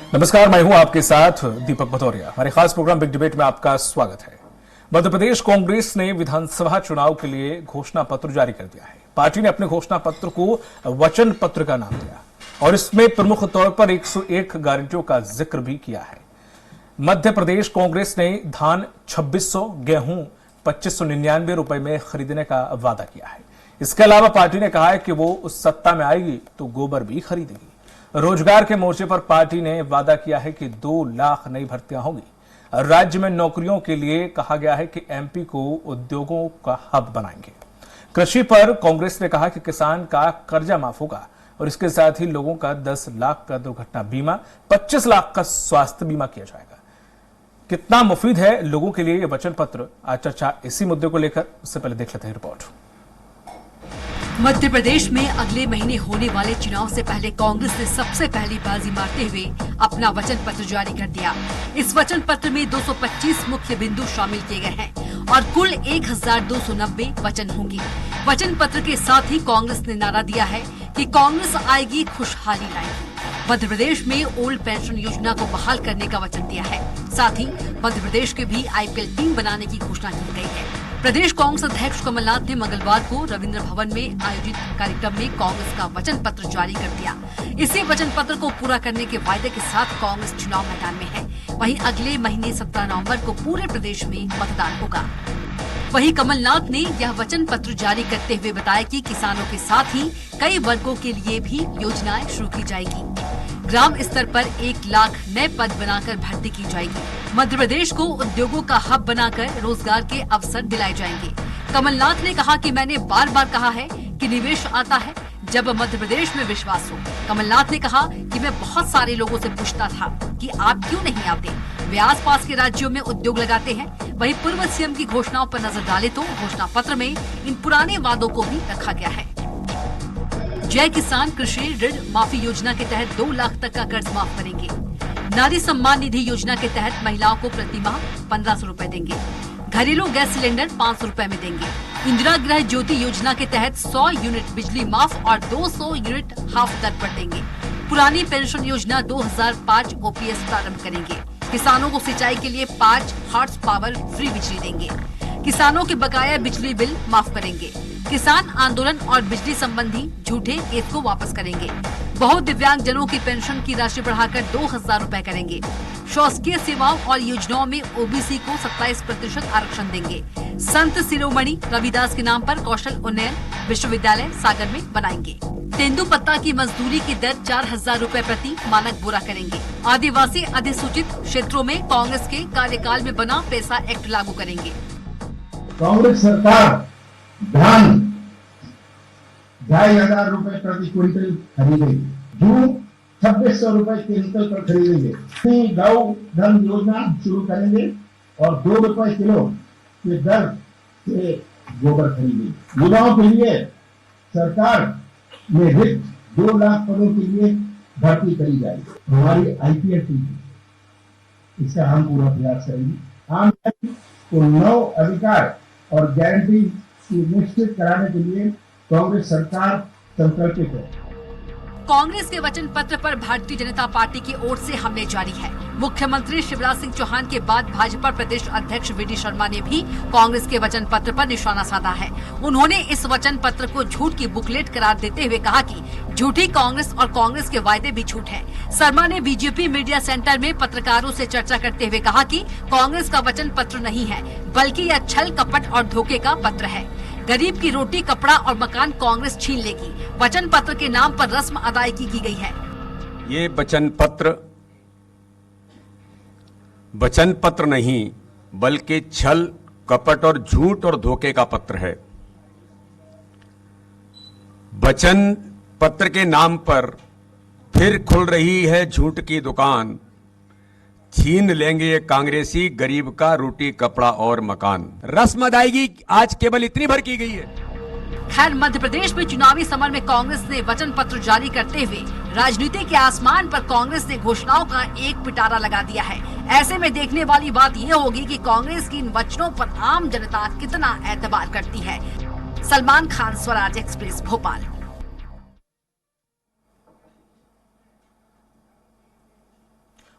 नमस्कार, मैं हूं आपके साथ दीपक भदौरिया। हमारे खास प्रोग्राम बिग डिबेट में आपका स्वागत है। मध्य प्रदेश कांग्रेस ने विधानसभा चुनाव के लिए घोषणा पत्र जारी कर दिया है। पार्टी ने अपने घोषणा पत्र को वचन पत्र का नाम दिया और इसमें प्रमुख तौर पर 101 गारंटियों का जिक्र भी किया है। मध्य प्रदेश कांग्रेस ने धान 2600, गेहूं 2599 रुपए में खरीदने का वादा किया है। इसके अलावा पार्टी ने कहा है कि वो उस सत्ता में आएगी तो गोबर भी खरीदेगी। रोजगार के मोर्चे पर पार्टी ने वादा किया है कि 2 लाख नई भर्तियां होंगी। राज्य में नौकरियों के लिए कहा गया है कि एमपी को उद्योगों का हब बनाएंगे। कृषि पर कांग्रेस ने कहा कि किसान का कर्जा माफ होगा और इसके साथ ही लोगों का 10 लाख का दुर्घटना बीमा, 25 लाख का स्वास्थ्य बीमा किया जाएगा। कितना मुफीद है लोगों के लिए यह वचन पत्र? आज चर्चा इसी मुद्दे को लेकर। उससे पहले देख लेते हैं रिपोर्ट। मध्य प्रदेश में अगले महीने होने वाले चुनाव से पहले कांग्रेस ने सबसे पहली बाजी मारते हुए अपना वचन पत्र जारी कर दिया। इस वचन पत्र में 225 मुख्य बिंदु शामिल किए गए हैं और कुल 1290 वचन होंगे। वचन पत्र के साथ ही कांग्रेस ने नारा दिया है कि कांग्रेस आएगी, खुशहाली लाएगी। मध्य प्रदेश में ओल्ड पेंशन योजना को बहाल करने का वचन दिया है। साथ ही मध्य प्रदेश के भी आईपीएल टीम बनाने की घोषणा की गई है। प्रदेश कांग्रेस अध्यक्ष कमलनाथ ने मंगलवार को रविंद्र भवन में आयोजित कार्यक्रम में कांग्रेस का वचन पत्र जारी कर दिया। इसी वचन पत्र को पूरा करने के वायदे के साथ कांग्रेस चुनाव मैदान में है। वहीं अगले महीने 17 नवंबर को पूरे प्रदेश में मतदान होगा। वहीं कमलनाथ ने यह वचन पत्र जारी करते हुए बताया कि किसानों के साथ ही कई वर्गों के लिए भी योजनाएं शुरू की जाएगी। ग्राम स्तर पर 1 लाख नए पद बनाकर भर्ती की जाएगी। मध्य प्रदेश को उद्योगों का हब बनाकर रोजगार के अवसर दिलाए जाएंगे। कमलनाथ ने कहा कि मैंने बार बार कहा है कि निवेश आता है जब मध्य प्रदेश में विश्वास हो। कमलनाथ ने कहा कि मैं बहुत सारे लोगों से पूछता था कि आप क्यों नहीं आते, वे आसपास के राज्यों में उद्योग लगाते हैं। वहीं पूर्व सीएम की घोषणाओं पर नजर डाले तो घोषणा पत्र में इन पुराने वादों को भी रखा गया है। जय किसान कृषि ऋण माफी योजना के तहत 2 लाख तक का कर्ज माफ करेंगे। नारी सम्मान निधि योजना के तहत महिलाओं को प्रति माह 1500 रूपए देंगे। घरेलू गैस सिलेंडर 500 रूपए में देंगे। इंदिरा गृह ज्योति योजना के तहत 100 यूनिट बिजली माफ और 200 यूनिट हाफ दर पर देंगे। पुरानी पेंशन योजना 2005 ओपीएस प्रारंभ करेंगे। किसानों को सिंचाई के लिए 5 हॉर्स पावर फ्री बिजली देंगे। किसानों के बकाया बिजली बिल माफ करेंगे। किसान आंदोलन और बिजली संबंधी झूठे केस को वापस करेंगे। बहुत दिव्यांग जनों की पेंशन की राशि बढ़ाकर 2000 रूपए करेंगे। शासकीय सेवाओं और योजनाओं में ओबीसी को 27% आरक्षण देंगे। संत शिरोमणि रविदास के नाम पर कौशल उन्नयन विश्वविद्यालय सागर में बनाएंगे। तेंदुपत्ता की मजदूरी की दर 4000 रूपए प्रति मानक बोरा करेंगे। आदिवासी अधिसूचित क्षेत्रों में कांग्रेस के कार्यकाल में बना पैसा एक्ट लागू करेंगे। कांग्रेस सरकार धान 2500 रुपए प्रति क्विंटल खरीदेगी। जून 2600 रुपए क्विंटल पर खरीदेंगे। गौ धन योजना शुरू करेंगे और 2 रुपए किलो के दर से गोबर खरीदेंगे। युवाओं के लिए सरकार में रिक्त 2 लाख पदों के लिए भर्ती करी जाएगी। हमारी आईपीएल टीम इसका हम पूरा प्रयास करेंगे। आम जनता को 9 अधिकार और गारंटी निश्चित कराने के लिए कांग्रेस सरकार संकल्पित है। कांग्रेस के वचन पत्र पर भारतीय जनता पार्टी की ओर से हमले जारी है। मुख्यमंत्री शिवराज सिंह चौहान के बाद भाजपा प्रदेश अध्यक्ष वीडी शर्मा ने भी कांग्रेस के वचन पत्र पर निशाना साधा है। उन्होंने इस वचन पत्र को झूठ की बुकलेट करार देते हुए कहा कि झूठी कांग्रेस और कांग्रेस के वायदे भी झूठ है। शर्मा ने बीजेपी मीडिया सेंटर में पत्रकारों से चर्चा करते हुए कहा कि कांग्रेस का वचन पत्र नहीं है, बल्कि यह छल कपट और धोखे का पत्र है। गरीब की रोटी, कपड़ा और मकान कांग्रेस छीन लेगी। वचन पत्र के नाम पर रस्म अदायगी की गई है। ये वचन पत्र नहीं, बल्कि छल कपट और झूठ और धोखे का पत्र है। वचन पत्र के नाम पर फिर खुल रही है झूठ की दुकान। छीन लेंगे ये कांग्रेसी गरीब का रोटी, कपड़ा और मकान। रस्म अदायगी आज केवल इतनी भर की गई है। खैर, मध्य प्रदेश में चुनावी समर में कांग्रेस ने वचन पत्र जारी करते हुए राजनीति के आसमान पर कांग्रेस ने घोषणाओं का एक पिटारा लगा दिया है। ऐसे में देखने वाली बात यह होगी कि कांग्रेस की इन वचनों पर आम जनता कितना एतबार करती है। सलमान खान, स्वराज एक्सप्रेस, भोपाल।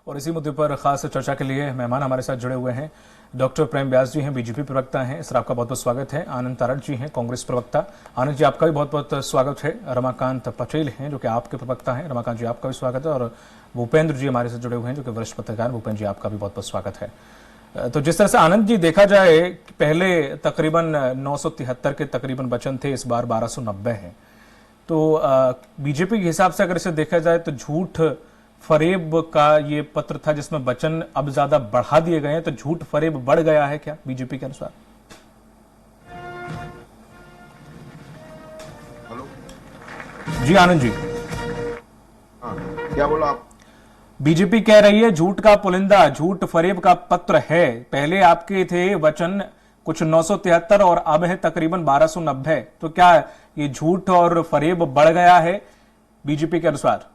और इसी मुद्दे पर खास चर्चा के लिए मेहमान हमारे साथ जुड़े हुए हैं। डॉक्टर प्रेम व्यास जी हैं, बीजेपी प्रवक्ता हैं, सर आपका बहुत बहुत स्वागत है। आनंद तारड़ जी हैं, कांग्रेस प्रवक्ता। आनंद जी आपका भी बहुत बहुत स्वागत है। रमाकांत पटेल हैं जो कि आपके प्रवक्ता हैं। रमाकांत जी आपका भी स्वागत है। और भूपेंद्र जी हमारे साथ जुड़े हुए हैं जो कि वरिष्ठ पत्रकार। भूपेंद्र जी आपका भी बहुत बहुत स्वागत है। तो जिस तरह से आनंद जी देखा जाए, पहले तकरीबन 973 के तकरीबन वचन थे, इस बार 1290 है। तो बीजेपी के हिसाब से अगर इसे देखा जाए तो झूठ फरेब का ये पत्र था जिसमें वचन अब ज्यादा बढ़ा दिए गए हैं, तो झूठ फरेब बढ़ गया है क्या बीजेपी के अनुसार? हेलो जी आनंद जी, हाँ क्या बोला आप? बीजेपी कह रही है झूठ का पुलिंदा, झूठ फरेब का पत्र है। पहले आपके थे वचन कुछ 973 और अब है तकरीबन 1290। तो क्या ये झूठ और फरेब बढ़ गया है बीजेपी के अनुसार?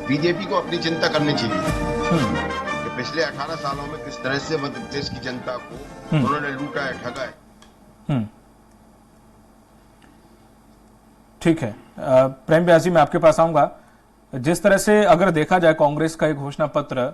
बीजेपी को अपनी चिंता करनी चाहिए कि पिछले 18 सालों में किस तरह से मध्य प्रदेश की जनता को उन्होंने लूटा है, ठगा है। ठीक है, प्रेम व्यास जी मैं आपके पास आऊंगा। जिस तरह से अगर देखा जाए कांग्रेस का एक घोषणा पत्र,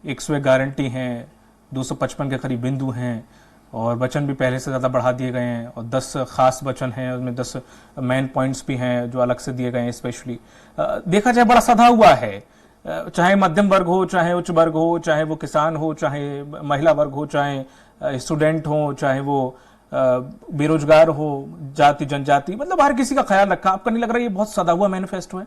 101 गारंटी हैं, 255 के करीब बिंदु हैं और वचन भी पहले से ज्यादा बढ़ा दिए गए हैं और 10 खास वचन हैं, उसमें 10 मेन पॉइंट्स भी हैं जो अलग से दिए गए हैं। स्पेशली देखा जाए बड़ा सधा हुआ है, चाहे मध्यम वर्ग हो, चाहे उच्च वर्ग हो, चाहे वो किसान हो, चाहे महिला वर्ग हो, चाहे स्टूडेंट हो, चाहे वो बेरोजगार हो, जाति जनजाति, मतलब हर किसी का ख्याल रखा। आपका नहीं लग रहा ये बहुत सधा हुआ मैनिफेस्टो है?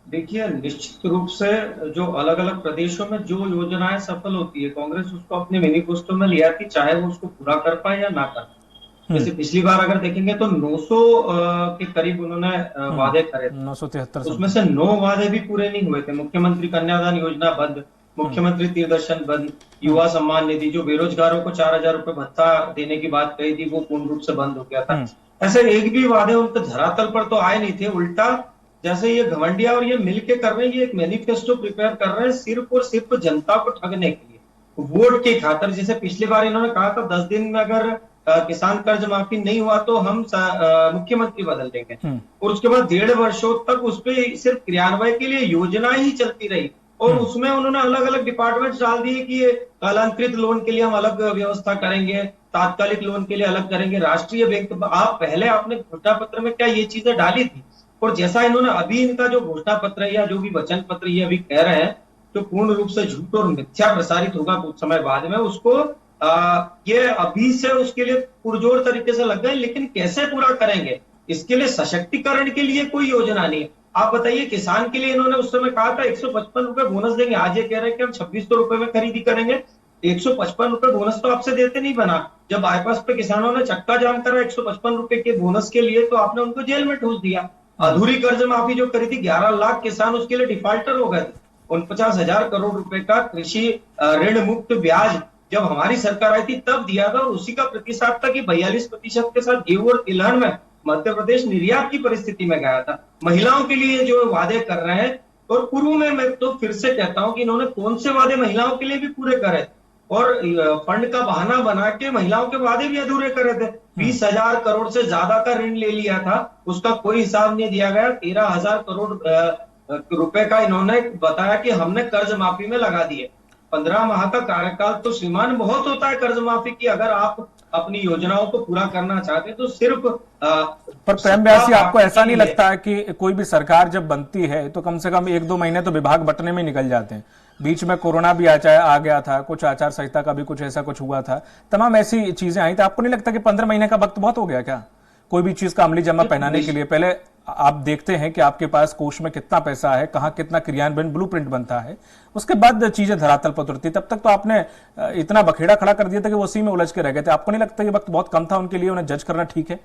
देखिए, निश्चित रूप से जो अलग अलग प्रदेशों में जो योजनाएं सफल होती है, कांग्रेस उसको अपने मैनिफेस्टो में लिया थी, चाहे वो उसको पूरा कर पाए या ना कर पाए। जैसे पिछली बार अगर देखेंगे तो 900 के करीब उन्होंने वादे करे थे, 973 उसमें से 9 वादे भी पूरे नहीं हुए थे। मुख्यमंत्री कन्यादान योजना बंद, मुख्यमंत्री तीरदर्शन बंद, युवा सम्मान निधि जो बेरोजगारों को 4000 रुपए भत्ता देने की बात कही थी वो पूर्ण रूप से बंद हो गया था। ऐसे एक भी वादे उनके धरातल पर तो आए नहीं थे। उल्टा जैसे ये घमंडिया और ये मिलके कर रहे हैं, ये एक मैनिफेस्टो प्रिपेयर कर रहे हैं सिर्फ और सिर्फ जनता को ठगने के लिए, वोट की खातिर। जैसे पिछली बार इन्होंने कहा था 10 दिन में अगर किसान कर्ज माफी नहीं हुआ तो हम मुख्यमंत्री बदल देंगे, और उसके बाद 1.5 वर्षों तक उस पर सिर्फ क्रियान्वयन के लिए योजनाएं ही चलती रही। और उसमें उन्होंने अलग अलग डिपार्टमेंट डाल दिए कि कालांतरित लोन के लिए हम अलग व्यवस्था करेंगे, तात्कालिक लोन के लिए अलग करेंगे, राष्ट्रीय बैंक। आप पहले आपने घोषणा पत्र में क्या ये चीजें डाली थी? और जैसा इन्होंने अभी इनका जो घोषणा पत्र या जो भी वचन पत्र ये अभी कह रहे हैं, जो पूर्ण रूप से झूठ और मिथ्या प्रसारित होगा कुछ समय बाद में, उसको ये अभी से उसके लिए पुरजोर तरीके से लग गए। लेकिन कैसे पूरा करेंगे, इसके लिए सशक्तिकरण के लिए कोई योजना नहीं। आप बताइए, किसान के लिए इन्होंने उस समय कहा था 155 रुपए बोनस देंगे, आज ये कह रहे हैं कि हम 2600 रुपए में खरीदी करेंगे। 155 रुपए बोनस तो आपसे देते नहीं बना। जब बाईपास पे किसानों ने चक्का जाम करा 155 रुपए के बोनस के लिए, तो आपने उनको जेल में ठूस दिया। अधूरी कर्ज माफी जो करी थी 11 लाख किसान उसके लिए डिफॉल्टर हो गए थे। 49,000 करोड़ रुपए का कृषि ऋण मुक्त ब्याज जब हमारी सरकार आई थी तब दिया था, और उसी का प्रतिशत था कि 42% के साथ गेहूं और तिलहन में मध्य प्रदेश निर्यात की परिस्थिति में गया था। महिलाओं के लिए जो वादे कर रहे हैं, और पूर्व में मैं तो फिर से कहता हूं कि इन्होंने कौन से वादे महिलाओं के लिए भी पूरे करे, और फंड का बहाना बना के महिलाओं के वादे भी अधूरे करे थे। 20,000 करोड़ से ज्यादा का ऋण ले लिया था, उसका कोई हिसाब नहीं दिया गया। 13,000 करोड़ रुपए का इन्होंने बताया कि हमने कर्ज माफी में लगा दिए। 15 माह का कार्यकाल तो श्रीमान बहुत होता है कर्ज माफी की। अगर आप अपनी योजनाओं को पूरा करना चाहते हैं तो सिर्फ पर प्रेम व्यास जी, आपको ऐसा नहीं लगता है कि कोई भी सरकार जब बनती है तो कम से कम 1-2 महीने तो विभाग बंटने में निकल जाते हैं? बीच में कोरोना भी आ गया था, कुछ आचार संहिता का भी कुछ ऐसा कुछ हुआ था, तमाम ऐसी चीजें आई। तो आपको नहीं लगता कि 15 महीने का वक्त बहुत हो गया क्या कोई भी चीज का अमली जमा पहनाने के लिए? पहले आप देखते हैं कि आपके पास कोष में कितना पैसा है, कहां कितना क्रियान्वयन ब्लूप्रिंट बनता है, उसके बाद चीजें धरातल पर उतरती। तब तक तो आपने इतना बखेड़ा खड़ा कर दिया था कि वो उसी में उलझ के रह गए थे। आपको नहीं लगता ये वक्त बहुत कम था उनके लिए, उन्हें जज करना ठीक है?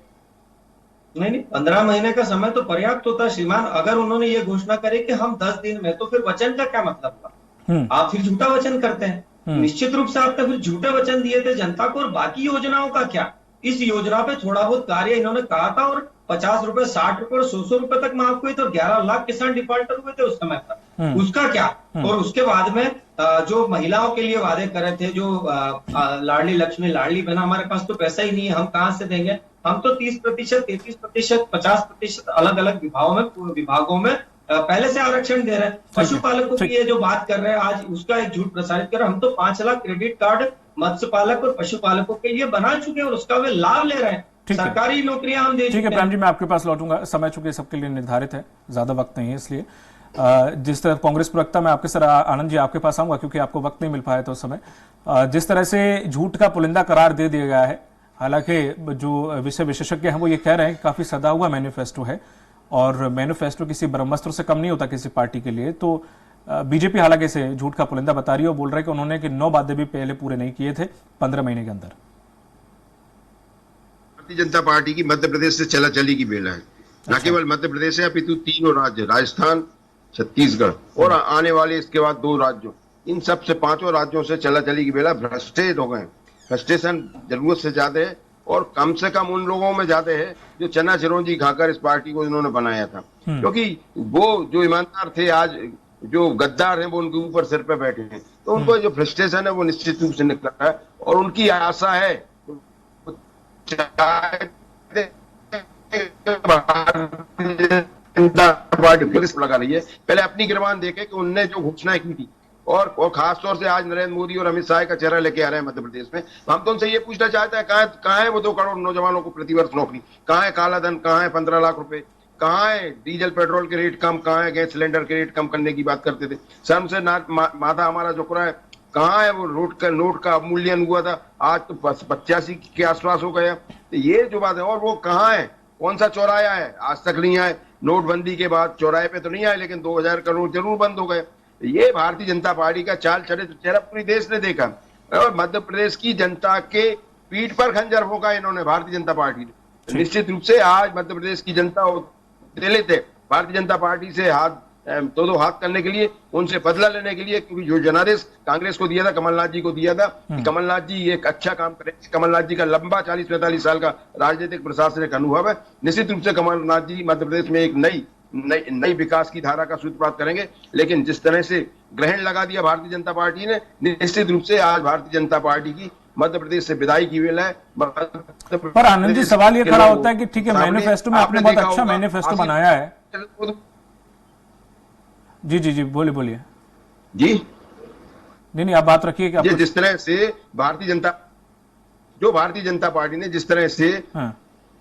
नहीं, 15 महीने का समय तो पर्याप्त होता है श्रीमान। अगर उन्होंने ये घोषणा करी कि हम 10 दिन में, तो फिर वचन का क्या मतलब हुआ? आप फिर झूठा वचन करते हैं। निश्चित रूप से आपने फिर झूठे वचन दिए थे जनता को। और बाकी योजनाओं का क्या? इस योजना पे थोड़ा बहुत कार्य इन्होंने कहा था, और 50 रुपए, 60 रुपए और 100 रुपए तक माफ हुए थे, और 11 लाख किसान डिफॉल्टर हुए थे उस समय पर। उसका क्या? और उसके बाद में जो महिलाओं के लिए वादे करे थे, जो लाडली लक्ष्मी, लाडली बहना, हमारे पास तो पैसा ही नहीं है, हम कहां से देंगे? हम तो 30%, 33%, 50% अलग अलग विभागों में पहले से आरक्षण दे रहे हैं। पशुपालकों की ये जो बात कर रहे हैं आज, उसका एक झूठ प्रसारित कर रहे हैं। हम तो 5 लाख क्रेडिट कार्ड मत्स्य पालक और पशुपालकों के लिए बना चुके हैं और उसका वे लाभ ले रहे हैं। ठीक है। सरकारी नौकरियां हम दे ठीक है चुके प्रेम जी, हैं। मैं आपके पास लौटूंगा, समय चूंकि सबके लिए निर्धारित है, ज्यादा वक्त नहीं है, इसलिए जिस तरह कांग्रेस प्रवक्ता, मैं आपके सर आनंद जी आपके पास आऊंगा क्योंकि आपको वक्त नहीं मिल पाया था उस समय। जिस तरह से झूठ का पुलिंदा करार दे दिया गया है, हालांकि जो विषय विशेषज्ञ हैं वो ये कह रहे हैं कि काफी सदा हुआ मैनिफेस्टो है और मैनिफेस्टो किसी ब्रह्मास्त्र से कम नहीं होता किसी पार्टी के लिए। तो बीजेपी हालांकि इसे झूठ का पुलिंदा बता रही है और बोल रहा है कि उन्होंने 9 वादे भी पहले पूरे नहीं किए थे 15 महीने के अंदर। भारतीय जनता पार्टी की मध्य प्रदेश से चला चली की बेला है। न केवल मध्य प्रदेश है, अपितु तीनों राज्य, राजस्थान, छत्तीसगढ़ और आने वाले इसके बाद 2 राज्यों, इन सब से 5 राज्यों से चला चली की बेला भ्रष्टेट हो गए। फ्रस्ट्रेशन जरूरत से ज्यादा है और कम से कम उन लोगों में ज्यादा है जो चना चिरौंजी खाकर इस पार्टी को इन्होंने बनाया था। क्योंकि वो जो ईमानदार थे आज जो गद्दार हैं वो उनके ऊपर सिर पे बैठे हैं, तो उनको जो फ्रस्ट्रेशन है वो निश्चित रूप से निकल रहा है और उनकी आशा है पार्टी लगा रही है। पहले अपनी गिरबान देखे कि उनने जो घोषणाएं की थी और खास तौर से आज नरेंद्र मोदी और अमित शाह का चेहरा लेके आ रहे हैं मध्य प्रदेश में। हम तो उनसे ये पूछना चाहते हैं कहाँ है वो 2 करोड़ नौजवानों को प्रतिवर्ष नौकरी, कहाँ है काला धन, कहाँ है 15 लाख रुपए, कहाँ है डीजल पेट्रोल के रेट कम, कहाँ है गैस सिलेंडर के रेट कम करने की बात करते थे। शर्म से माथा हमारा झुक रहा है। कहाँ है वो नोट का अवमूल्यन हुआ था, आज तो 85 के आसपास हो गया। तो ये जो बात है, और वो कहाँ है, कौन सा चौराया है, आज तक नहीं आए। नोटबंदी के बाद चौराहे पे तो नहीं आए लेकिन 2000 करोड़ जरूर बंद हो गए। ये भारतीय जनता पार्टी का चाल चेहरा पूरी देश ने देखा और मध्य प्रदेश की जनता के पीठ पर खंजर भोंका इन्होंने भारतीय जनता पार्टी ने। निश्चित रूप से आज मध्य प्रदेश की जनता दिले थे भारतीय जनता पार्टी से हाथ 2 हाथ करने के लिए, उनसे बदला लेने के लिए, क्योंकि जो जनादेश कांग्रेस को दिया था, कमलनाथ जी को दिया था कि कमलनाथ जी एक अच्छा काम करेंगे। कमलनाथ जी का लंबा 40-45 साल का राजनीतिक प्रशासनिक अनुभव है। निश्चित रूप से कमलनाथ जी मध्य प्रदेश में एक नई विकास की धारा का सूत्रपात करेंगे। लेकिन जिस तरह से ग्रहण लगा दिया भारतीय जनता पार्टी ने, निश्चित रूप से आज भारतीय जनता पार्टी की मध्य प्रदेश से विदाई की वेला है। पर आनंद जी, सवाल ये खड़ा होता है कि ठीक है, मैनिफेस्टो में आपने बहुत अच्छा मैनिफेस्टो बनाया है। जी बोलिए जी। नहीं आप बात रखिए कि जिस तरह से भारतीय जनता पार्टी ने जिस तरह से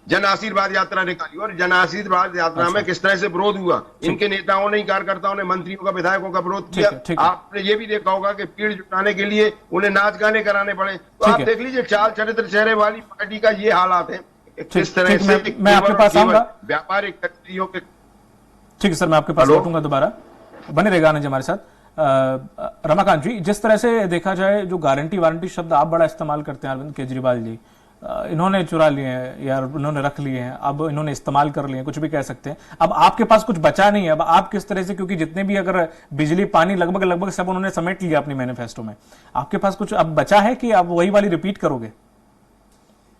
जन आशीर्वाद यात्रा निकाली और जन आशीर्वाद यात्रा में किस तरह से विरोध हुआ, इनके नेताओं ने, कार्यकर्ताओं ने, मंत्रियों का, विधायकों का विरोध किया। आपने ये भी देखा होगा कि भीड़ जुटाने के लिए उन्हें नाच गाने कराने पड़े। तो आप देख लीजिए चाल चरित्र चेहरे वाली पार्टी का ये हालात है। किस तरह से मैं आपके पास आऊंगा, व्यापारिक शक्तियों के। ठीक है सर, मैं आपके पास लौटूंगा दोबारा, बने रहेगा आनंद जी हमारे साथ। रमाकांत जी, जिस तरह से देखा जाए जो गारंटी वारंटी शब्द आप बड़ा इस्तेमाल करते हैं अरविंद केजरीवाल जी, इन्होंने चुरा लिए हैं या इन्होंने रख लिए हैं, अब इन्होंने इस्तेमाल कर लिए हैं, कुछ भी कह सकते हैं। अब आपके पास कुछ बचा नहीं है, अब आप किस तरह से, क्योंकि जितने भी अगर बिजली पानी लगभग सब उन्होंने समेट लिया अपनी मैनिफेस्टो में, आपके पास कुछ अब बचा है कि आप वही वाली रिपीट करोगे?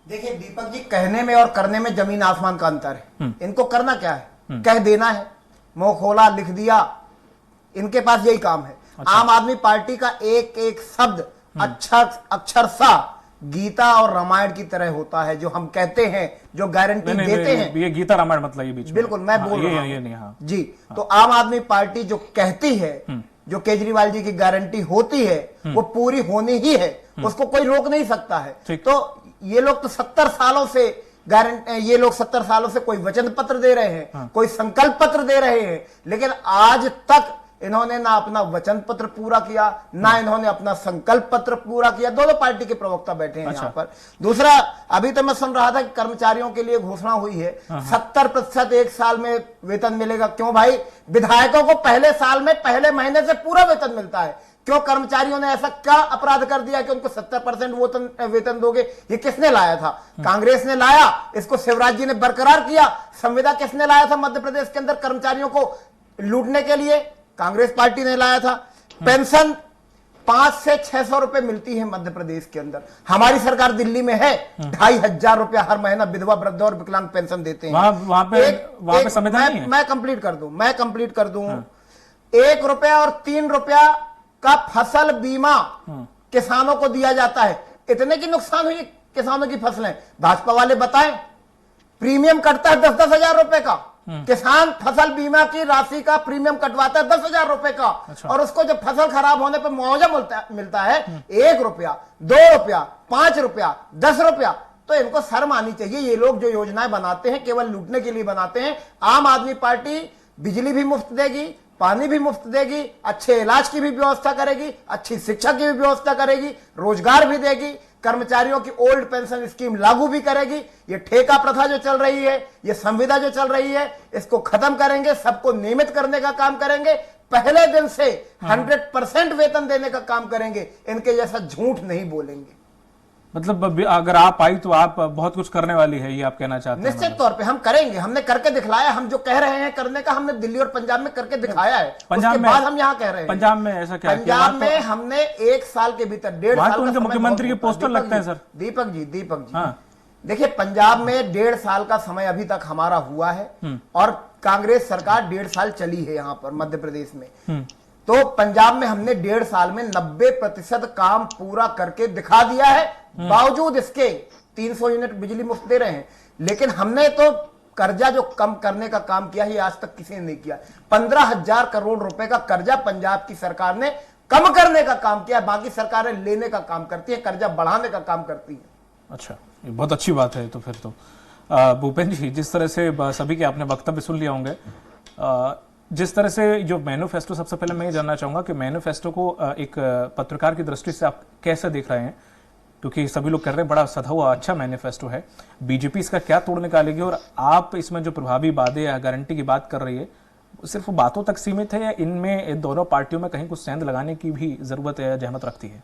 देखिए दीपक जी, कहने में और करने में जमीन आसमान का अंतर है। इनको करना क्या है, कह देना है, मुंह खोला लिख दिया, इनके पास यही काम है। अच्छा। आम आदमी पार्टी का एक एक शब्द अक्षर सा गीता और रामायण की तरह होता है। जो हम कहते हैं, जो गारंटी देते हैं, ये गीता रामायण मतलब ये बीच बिल्कुल मैं बोल रहा हूं जी। तो आम आदमी पार्टी जो कहती है, जो केजरीवाल जी की गारंटी होती है, वो पूरी होनी ही है, उसको कोई रोक नहीं सकता है। तो ये लोग तो 70 सालों से ये लोग 70 सालों से कोई वचन पत्र दे रहे हैं, कोई संकल्प पत्र दे रहे हैं, लेकिन आज तक इन्होंने ना अपना वचन पत्र पूरा किया, ना इन्होंने अपना संकल्प पत्र पूरा किया। दोनों पार्टी के प्रवक्ता बैठे हैं। अच्छा। यहाँ पर दूसरा, अभी तो मैं सुन रहा था कि कर्मचारियों के लिए घोषणा हुई है 70% एक साल में वेतन मिलेगा। क्यों भाई, विधायकों को पहले साल में पहले महीने से पूरा वेतन मिलता है, क्यों कर्मचारियों ने ऐसा क्या अपराध कर दिया कि उनको 70% वेतन दोगे? ये किसने लाया था? कांग्रेस ने लाया, इसको शिवराज जी ने बरकरार किया। संविदा किसने लाया था मध्य प्रदेश के अंदर कर्मचारियों को लूटने के लिए? कांग्रेस पार्टी ने लाया था। पेंशन 500 से 600 रुपए मिलती है मध्य प्रदेश के अंदर। हमारी सरकार दिल्ली में है 2500 रुपया हर महीना विधवा, वृद्ध और विकलांग पेंशन देते हैं। वहां पे संविधान नहीं है। मैं कंप्लीट कर दूं 1 रुपया और 3 रुपया का फसल बीमा किसानों को दिया जाता है। इतने की नुकसान हुई किसानों की फसलें, भाजपा वाले बताएं। प्रीमियम कटता है 10-10 हजार रुपए का, किसान फसल बीमा की राशि का प्रीमियम कटवाता है 10,000 रुपए का, और उसको जब फसल खराब होने पर मुआवजा मिलता है 1 रुपया, 2 रुपया, 5 रुपया, 10 रुपया। तो इनको शर्म आनी चाहिए। ये लोग जो योजनाएं बनाते हैं केवल लूटने के लिए बनाते हैं। आम आदमी पार्टी बिजली भी मुफ्त देगी, पानी भी मुफ्त देगी, अच्छे इलाज की भी व्यवस्था करेगी, अच्छी शिक्षा की भी व्यवस्था करेगी, रोजगार भी देगी, कर्मचारियों की ओल्ड पेंशन स्कीम लागू भी करेगी। ये ठेका प्रथा जो चल रही है, ये संविदा जो चल रही है, इसको खत्म करेंगे, सबको नियमित करने का काम करेंगे, पहले दिन से 100% वेतन देने का काम करेंगे। इनके जैसा झूठ नहीं बोलेंगे। मतलब अगर आप आई तो आप बहुत कुछ करने वाली है, ये आप कहना चाहते हैं? निश्चित तौर पे हम करेंगे, हमने करके दिखलाया। हम जो कह रहे हैं करने का, हमने दिल्ली और पंजाब में करके दिखाया है। पंजाब उसके में बाद हम यहाँ कह रहे हैं पंजाब में ऐसा क्या? पंजाब में हमने 1 साल के भीतर 1.5 साल तो उनके मुख्यमंत्री के पोस्टर लगते हैं सर। दीपक जी हाँ। देखिए, पंजाब में 1.5 साल का समय अभी तक हमारा हुआ है, और कांग्रेस सरकार 1.5 साल चली है यहाँ पर मध्य प्रदेश में। तो पंजाब में हमने 1.5 साल में 90% काम पूरा करके दिखा दिया है। बावजूद इसके 300 यूनिट बिजली मुफ्त दे रहे हैं। लेकिन हमने तो कर्जा जो कम करने का काम किया है, ये आज तक किसी ने नहीं किया। 15,000 करोड़ रुपए का कर्जा पंजाब की सरकार ने कम करने का काम किया। बाकी सरकारें लेने का काम करती है, कर्जा बढ़ाने का काम करती है। अच्छा, ये बहुत अच्छी बात है। तो फिर तो भूपेंद्र जी, जिस तरह से सभी के आपने वक्तव्य सुन लिया होंगे, जिस तरह से जो मैनिफेस्टो, सबसे पहले मैं ये जानना चाहूंगा कि मैनिफेस्टो को एक पत्रकार की दृष्टि से आप कैसे देख रहे हैं? क्योंकि सभी लोग कह रहे हैं बड़ा सधा हुआ अच्छा मैनिफेस्टो है, बीजेपी इसका क्या तोड़ निकालेगी, और आप इसमें जो प्रभावी वादे या गारंटी की बात कर रही है, सिर्फ बातों तक सीमित है या इनमें इन दोनों पार्टियों में कहीं कुछ सेंध लगाने की भी जरूरत है या जहमत रखती है?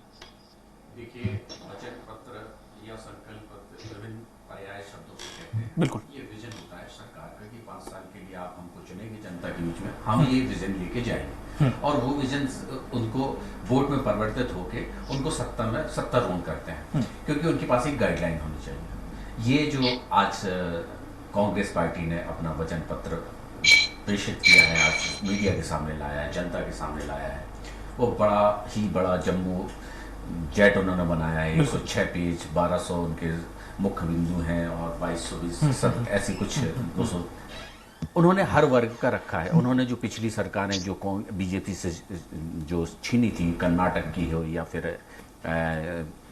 देखिए, वचन पत्र या संकल्प पत्र विभिन्न पर्याय शब्दों को कहते हैं। बिल्कुल, ये विजन होता है सरकार का कि 5 साल के लिए आप हमको चुनेंगे जनता के बीच में, हम ये विजन लेके जाएंगे, और वो विजन उनको वोट में परिवर्तित होके उनको सत्तारूढ़ करते हैं, क्योंकि उनके पास एक गाइडलाइन होनी चाहिए। ये जो आज कांग्रेस पार्टी ने अपना वचन पत्र प्रेषित किया है, आज मीडिया के सामने लाया है, जनता के सामने लाया है, वो बड़ा जम्मू जेट उन्होंने बनाया है। 106 पेज, 1200 उनके मुख्य बिंदु हैं, और 2220 ऐसी कुछ 200 उन्होंने हर वर्ग का रखा है। उन्होंने जो पिछली सरकारें जो बीजेपी से जो छीनी थी, कर्नाटक की हो या फिर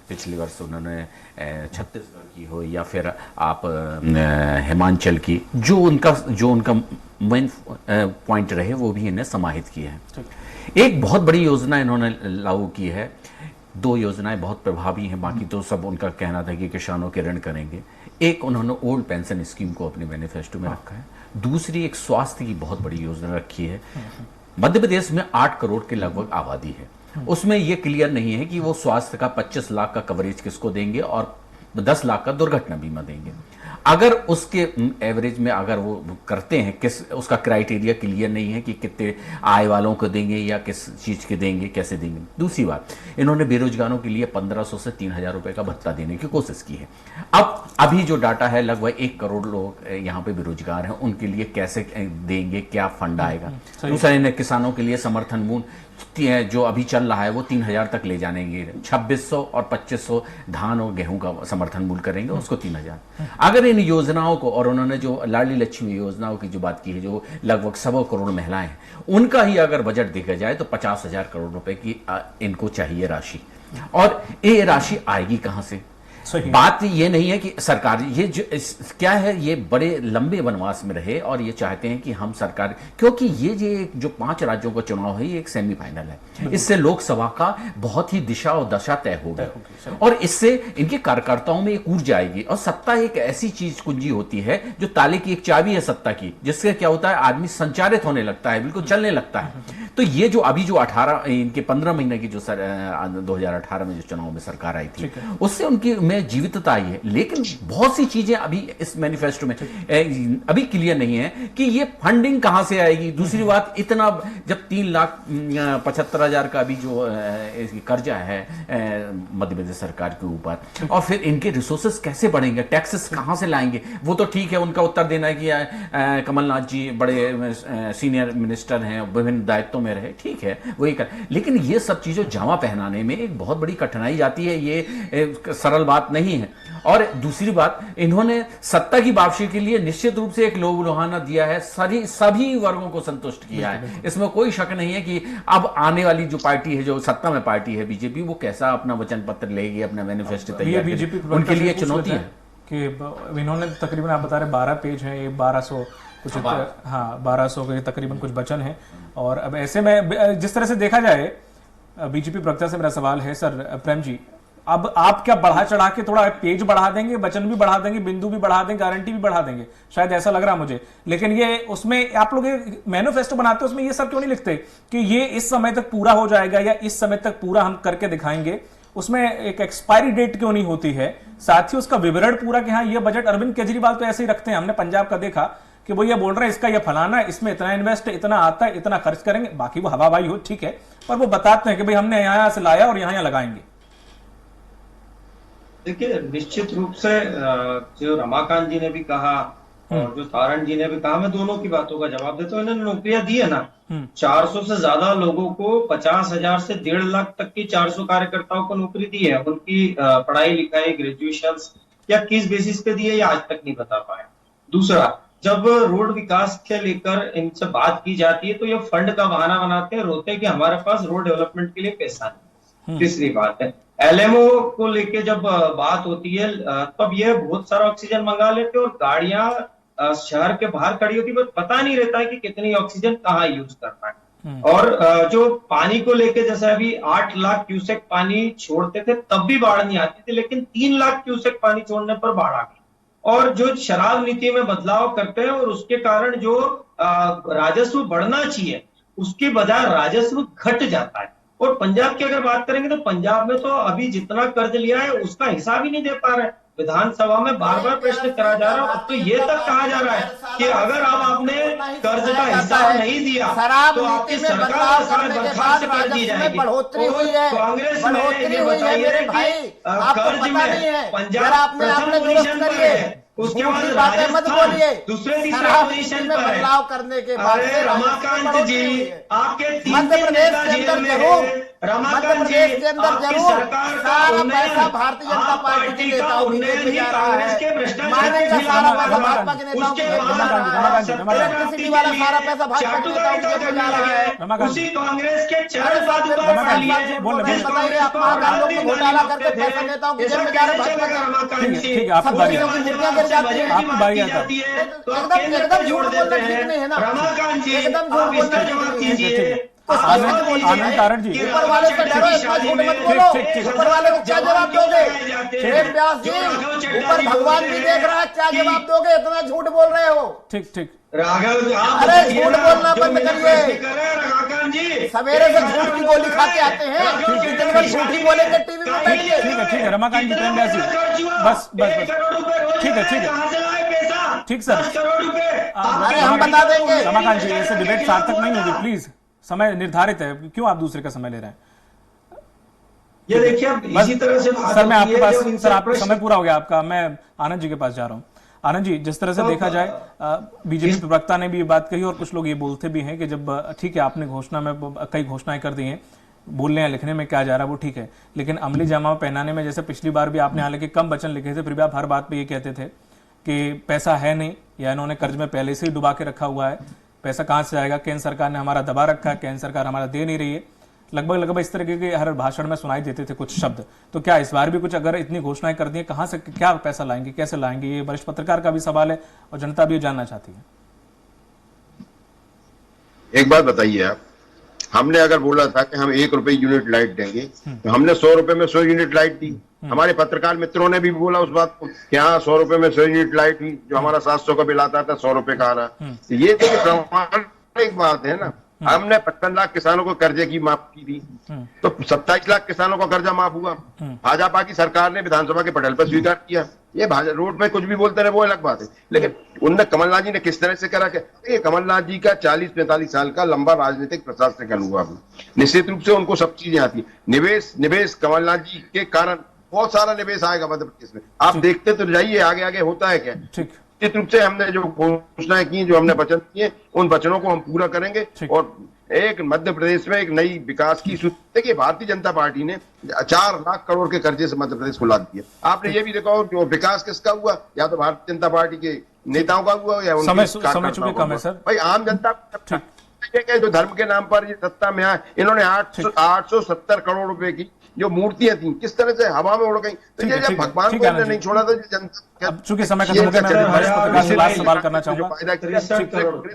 पिछले वर्ष उन्होंने छत्तीसगढ़ की हो या फिर आप हिमाचल की, जो उनका मेन पॉइंट रहे वो भी इन्हें समाहित किए हैं। एक बहुत बड़ी योजना इन्होंने लागू की है। 2 योजनाएं बहुत प्रभावी हैं, बाकी तो सब उनका कहना था कि किसानों के ऋण करेंगे। एक उन्होंने ओल्ड पेंशन स्कीम को अपने मैनिफेस्टो में रखा है। दूसरी एक स्वास्थ्य की बहुत बड़ी योजना रखी है। मध्य प्रदेश में 8 करोड़ के लगभग आबादी है। उसमें यह क्लियर नहीं है कि वो स्वास्थ्य का 25 लाख का कवरेज किसको देंगे और 10 लाख का दुर्घटना बीमा देंगे। अगर उसके एवरेज में अगर वो करते हैं, उसका क्राइटेरिया क्लियर नहीं है कि कितने आय वालों को देंगे या किस चीज के देंगे, कैसे देंगे। दूसरी बात, इन्होंने बेरोजगारों के लिए 1500 से 3000 रुपए का भत्ता देने की कोशिश की है। अभी जो डाटा है, लगभग 1 करोड़ लोग यहाँ पे बेरोजगार हैं, उनके लिए कैसे देंगे, क्या फंड आएगा। दूसरा, इन्हें किसानों के लिए समर्थन मूल्य जो अभी चल रहा है वो 3000 तक ले जानेंगे। 2600 और 2500 धान और गेहूं का समर्थन मूल्य करेंगे, उसको 3000। अगर इन योजनाओं को, और उन्होंने जो लाडली लक्ष्मी योजनाओं की जो बात की है, जो लगभग 1.25 करोड़ महिलाएं हैं, उनका ही अगर बजट देखा जाए तो 50,000 करोड़ रुपए की इनको चाहिए राशि। और ये राशि आएगी कहां से? बात ये नहीं है कि सरकार ये क्या है, ये बड़े लंबे वनवास में रहे और ये चाहते हैं कि हम सरकार, क्योंकि ये जो 5 राज्यों का चुनाव है, ये एक सेमीफाइनल है। इससे लोकसभा का बहुत ही दिशा और दशा तय होगी, और इससे इनके कार्यकर्ताओं में एक ऊर्जा आएगी। और सत्ता एक ऐसी चीज कुंजी होती है जो ताले की एक चाबी है सत्ता की, जिससे क्या होता है, आदमी संचारित होने लगता है, बिल्कुल चलने लगता है। तो ये जो अभी जो 15 महीने की जो 2018 में जो चुनाव में सरकार आई थी, उससे उनकी में जीवितता आई है। लेकिन बहुत सी चीजें अभी इस मैनिफेस्टो में अभी क्लियर नहीं है कि ये फंडिंग कहां से आएगी। दूसरी बात, इतना जब 3,75,000 का अभी जो कर्जा है मध्य प्रदेश सरकार के ऊपर, और फिर इनके रिसोर्सेस कैसे बढ़ेंगे, टैक्सेस कहां से लाएंगे। वो तो ठीक है, उनका उत्तर देना है कि कमलनाथ जी बड़े सीनियर मिनिस्टर हैं, विभिन्न दायित्वों में रहे, ठीक है, वही कर। लेकिन ये सब चीजों जामा पहनाने में एक बहुत बड़ी कठिनाई जाती है। ये सरल बात बात नहीं है। और दूसरी बात, इन्होंने सत्ता की वापसी के लिए निश्चित रूप से एक लोलुहाना दिया है, सभी वर्गों को संतुष्ट किया है, इसमें कोई शक नहीं है कि अब आने वाली जो पार्टी है, जो सत्ता में पार्टी है बीजेपी, वो कैसा अपना वचन पत्र लेगी, अपना मैनिफेस्टो तैयार बीजेपी करेगी, उनके लिए चुनौती है कि इन्होंने तकरीबन आप बता रहे 12 पेज हैं, ये 1200 कुछ, हाँ 1200 के तकरीबन कुछ वचन है। और अब ऐसे में जिस तरह से देखा जाए, बीजेपी प्रवक्ता से मेरा सवाल है सर प्रेम जी, अब आप क्या बढ़ा चढ़ा के थोड़ा पेज बढ़ा देंगे, वचन भी बढ़ा देंगे, बिंदु भी बढ़ा देंगे, गारंटी भी बढ़ा देंगे, शायद ऐसा लग रहा मुझे। लेकिन ये उसमें आप लोग मैनिफेस्टो बनाते हो, उसमें ये सब क्यों नहीं लिखते कि ये इस समय तक पूरा हो जाएगा या इस समय तक पूरा हम करके दिखाएंगे? उसमें एक एक्सपायरी डेट क्यों नहीं होती है? साथ ही उसका विवरण पूरा कि हाँ ये बजट, अरविंद केजरीवाल तो ऐसे ही रखते हैं, हमने पंजाब का देखा कि वो ये बोल रहे हैं इसका ये फलाना है, इसमें इतना इन्वेस्ट है, इतना आता है, इतना खर्च करेंगे, बाकी वो हवाबाई हो ठीक है, पर वो बताते हैं कि भाई हमने यहां से लाया और यहां लगाएंगे। देखिए, निश्चित रूप से जो रमाकांत जी ने भी कहा और जो सारण जी ने भी कहा, मैं दोनों की बातों का जवाब देता हूँ। इन्होंने नौकरियां दी है ना, 400 से ज्यादा लोगों को, 50,000 से 1.5 लाख तक की 400 कार्यकर्ताओं को नौकरी दी है। उनकी पढ़ाई लिखाई, ग्रेजुएशन या किस बेसिस पे दी है, ये आज तक नहीं बता पाए। दूसरा, जब रोड विकास के लेकर इनसे बात की जाती है तो ये फंड का बहाना बनाते हैं, रोते हैं कि हमारे पास रोड डेवलपमेंट के लिए पैसा नहीं। तीसरी बात है, LMO को लेके जब बात होती है तब ये बहुत सारा ऑक्सीजन मंगा लेते और गाड़ियां शहर के बाहर खड़ी होती, बस पता नहीं रहता है कि कितनी ऑक्सीजन कहाँ यूज करना है। और जो पानी को लेके, जैसे अभी 8 लाख क्यूसेक पानी छोड़ते थे तब भी बाढ़ नहीं आती थी, लेकिन 3 लाख क्यूसेक पानी छोड़ने पर बाढ़ आ गई। और जो शराब नीति में बदलाव करते हैं और उसके कारण जो राजस्व बढ़ना चाहिए उसके बजाय राजस्व घट जाता है। और पंजाब की अगर बात करेंगे तो पंजाब में तो अभी जितना कर्ज लिया है उसका हिसाब ही नहीं दे पा रहे। विधानसभा में बार बार प्रश्न करा जा रहा है, अब तो ये तक कहा जा रहा है कि अगर अब आपने कर्ज का हिसाब नहीं दिया तो आपकी सरकार बर्खास्त कर दी जाएगी। बढ़ोतरी हुई है, कांग्रेस में बढ़ोतरी ये हुई है मेरे बताइए भाई, कि आपको कर्ज पता नहीं में है, पंजाब प्रथम पोजीशन पर है, उसके बाद बातें मत बोलिए, दूसरे तीसरे पोजीशन में पर है। बदलाव करने के बाद अरे रमाकांत जी, आपके मध्य प्रदेश के अंदर जरूर, मध्य प्रदेश के अंदर जरूर सारा पैसा भारतीय जनता पार्टी के नेताओं की जेब में जा रहा है, मानेगा सारा पैसा भाजपा के नेताओं की जेब में जा रहा है, इलेक्ट्रिसिटी वाला सारा पैसा भाजपा के नेताओं की जेब में जा रहा है। उसी कांग्रेस के बताइए, आप महाकालों को घोटाला करके पैसा नेताओं की जेब में जा रहे हैं, भाजपा के आपकी बारी आती है। एकदम झूठ बोलना ठीक नहीं है ना, एकदम झूठ बोलना ठीक नहीं है। आनंद कारण जी, ऊपर वाले से डरो, इतना झूठ मत बोलो, ऊपर वाले को क्या जवाब दोगे? व्यास जी, ऊपर भगवान भी देख रहा है, क्या जवाब दोगे? इतना झूठ बोल रहे हो। ठीक ठीक, राघव, अरे झूठ बोलना बंद करिए, जी सवेरे से झूठ की गोली खाते आते हैं, कितने बार झूठ ही बोलेंगे टीवी में बैठ के। ठीक है रमाकांत जी, प्रेम व्यास जी, बस ठीक है ठीक सर, अरे हम बता देंगे। रमाकांत जी, ऐसे डिबेट सार्थक नहीं होगी, प्लीज, समय निर्धारित है, क्यों आप दूसरे का समय ले रहे हैं? ये देखिए, इसी तरह से सर मैं आपके पास, सर आपका समय पूरा हो गया आपका, मैं आनंद जी के पास जा रहा हूँ। आनंद जी, जिस तरह से देखा जाए, बीजेपी प्रवक्ता ने भी ये बात कही और कुछ लोग ये बोलते भी हैं कि जब ठीक है आपने घोषणा में कई घोषणाएं कर दी हैं, बोलने या लिखने में क्या जा रहा है वो ठीक है, लेकिन अमली जामा पहनाने में, जैसे पिछली बार भी आपने हालांकि कम वचन लिखे थे, फिर भी आप हर बात पे ये कहते थे कि पैसा है नहीं, या इन्होंने कर्ज में पहले से ही डुबा के रखा हुआ है, पैसा कहाँ से आएगा, केंद्र सरकार ने हमारा दबा रखा है, केंद्र सरकार हमारा दे नहीं रही है, लगभग इस तरह के हर भाषण में सुनाई देते थे कुछ शब्द। तो क्या इस बार भी कुछ, अगर इतनी घोषणाएं कर दी है, कहां से क्या पैसा लाएंगे, कैसे लाएंगे? ये वरिष्ठ पत्रकार का भी सवाल है और जनता भी जानना चाहती है। एक बात बताइए आप, हमने अगर बोला था कि हम 1 रुपए यूनिट लाइट देंगे तो हमने 100 रुपए में 100 यूनिट लाइट दी। हमारे पत्रकार मित्रों ने भी बोला उस बात को कि हाँ 100 रुपए में 100 यूनिट लाइट हुई, जो हमारा 700 का बिल आता था 100 रुपए का आ रहा। तो ये तो प्रामाणिक बात है ना। हमने 55 लाख किसानों को कर्जे की माफ की थी, तो 27 लाख किसानों का कर्जा माफ हुआ। भाजपा की सरकार ने विधानसभा के पटल पर स्वीकार किया। ये रोड में कुछ भी बोलते रहे वो अलग बात है, लेकिन उनने, कमलनाथ जी ने किस तरह से करा? ये कमलनाथ जी का 40-45 साल का लंबा राजनीतिक प्रशासनिक अनुभव, निश्चित रूप से उनको सब चीजें आती है। निवेश कमलनाथ जी के कारण बहुत सारा निवेश आएगा मध्य प्रदेश में, आप देखते तो जाइए आगे आगे होता है क्या। निश्चित रूप से हमने जो घोषणाएं की, जो हमने वचन किए, उन वचनों को हम पूरा करेंगे और एक मध्य प्रदेश में एक नई विकास की देखिए, भारतीय जनता पार्टी ने 4 लाख करोड़ के कर्जे से मध्य प्रदेश को लाद दिया। आपने ये भी देखा हो कि वो विकास किसका हुआ, या तो भारतीय जनता पार्टी के नेताओं का हुआ या समय चूंकि कम है सर। भाई आम जनता जो धर्म के नाम पर ये सत्ता में आए, इन्होंने 870 करोड़ रुपए की जो मूर्तियां थी किस तरह से हवा में उड़ गई। तो ये जब भगवान को इन्होंने नहीं छोड़ा था जनता। अब चूंकि समय खत्म हो गया, मैं पत्रकार से लास्ट सवाल करना चाहूंगा।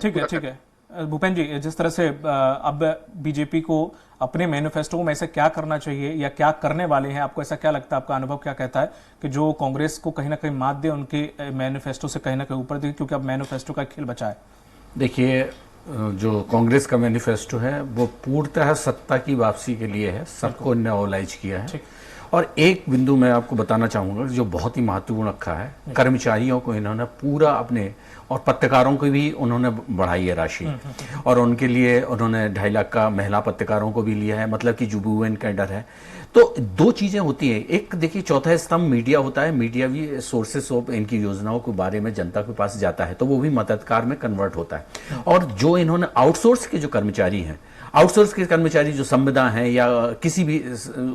ठीक है भूपेंद्र जी, जिस तरह से अब बीजेपी को अपने मैनिफेस्टो में ऐसे क्या करना चाहिए या क्या करने वाले हैं, आपको ऐसा क्या लगता है, आपका अनुभव क्या कहता है कि जो कांग्रेस को कहीं ना कहीं मात दे, उनके मैनिफेस्टो से कहीं ना कहीं ऊपर दे, क्योंकि अब मैनिफेस्टो का खेल बचा है? देखिए, जो कांग्रेस का मैनिफेस्टो है वो पूर्णतः सत्ता की वापसी के लिए है, सबको न्योलाइज किया है। और एक बिंदु मैं आपको बताना चाहूंगा जो बहुत ही महत्वपूर्ण रखा है, कर्मचारियों को इन्होंने पूरा अपने, और पत्रकारों को भी उन्होंने बढ़ाई है राशि, और उनके लिए उन्होंने 2.5 लाख का महिला पत्रकारों को भी लिया है, मतलब कि जो वुमेन कैडर है। तो 2 चीजें होती हैं, एक देखिए चौथा स्तंभ मीडिया होता है, मीडिया भी सोर्सेस ऑफ इनकी योजनाओं के बारे में जनता के पास जाता है, तो वो भी मददगार में कन्वर्ट होता है। और जो इन्होंने आउटसोर्स के जो कर्मचारी हैं, आउटसोर्स के कर्मचारी जो संविदा हैं या किसी भी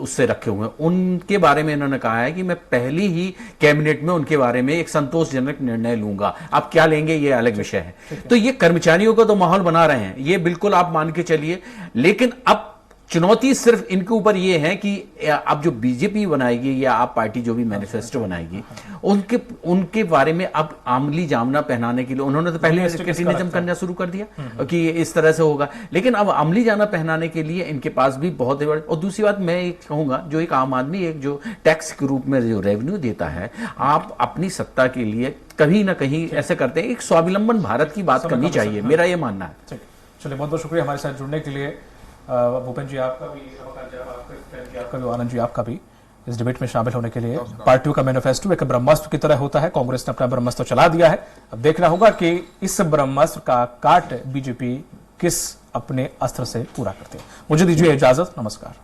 उससे रखे हुए हैं, उनके बारे में इन्होंने कहा है कि मैं पहली ही कैबिनेट में उनके बारे में एक संतोषजनक निर्णय लूंगा। आप क्या लेंगे ये अलग विषय है। तो ये कर्मचारियों को तो माहौल बना रहे हैं, ये बिल्कुल आप मान के चलिए। लेकिन अब चुनौती सिर्फ इनके ऊपर ये है कि अब जो बीजेपी बनाएगी या आप पार्टी जो भी मैनिफेस्टो बनाएगी, उनके बारे में अब आमली जामना पहनाने के लिए उन्होंने तो पहले क्रिटिसिज्म करना शुरू कर दिया कि इस तरह से होगा, लेकिन अब अमली जाना पहनाने के लिए इनके पास भी बहुत ही बड़ा। और दूसरी बात मैं एक कहूंगा, जो एक आम आदमी एक जो टैक्स के रूप में जो रेवेन्यू देता है, आप अपनी सत्ता के लिए कहीं ना कहीं ऐसे करते हैं। एक स्वावलंबन भारत की बात करनी चाहिए, मेरा ये मानना है। चलिए, बहुत बहुत शुक्रिया हमारे साथ जुड़ने के लिए। भूपेंद्र जी आपका भी, आपका भी, आनंद जी आपका भी इस डिबेट में शामिल होने के लिए। पार्टियों का मैनिफेस्टो एक ब्रह्मास्त्र की तरह होता है, कांग्रेस ने अपना ब्रह्मास्त्र चला दिया है। अब देखना होगा कि इस ब्रह्मास्त्र का काट बीजेपी किस अपने अस्त्र से पूरा करती है। मुझे दीजिए इजाजत, नमस्कार।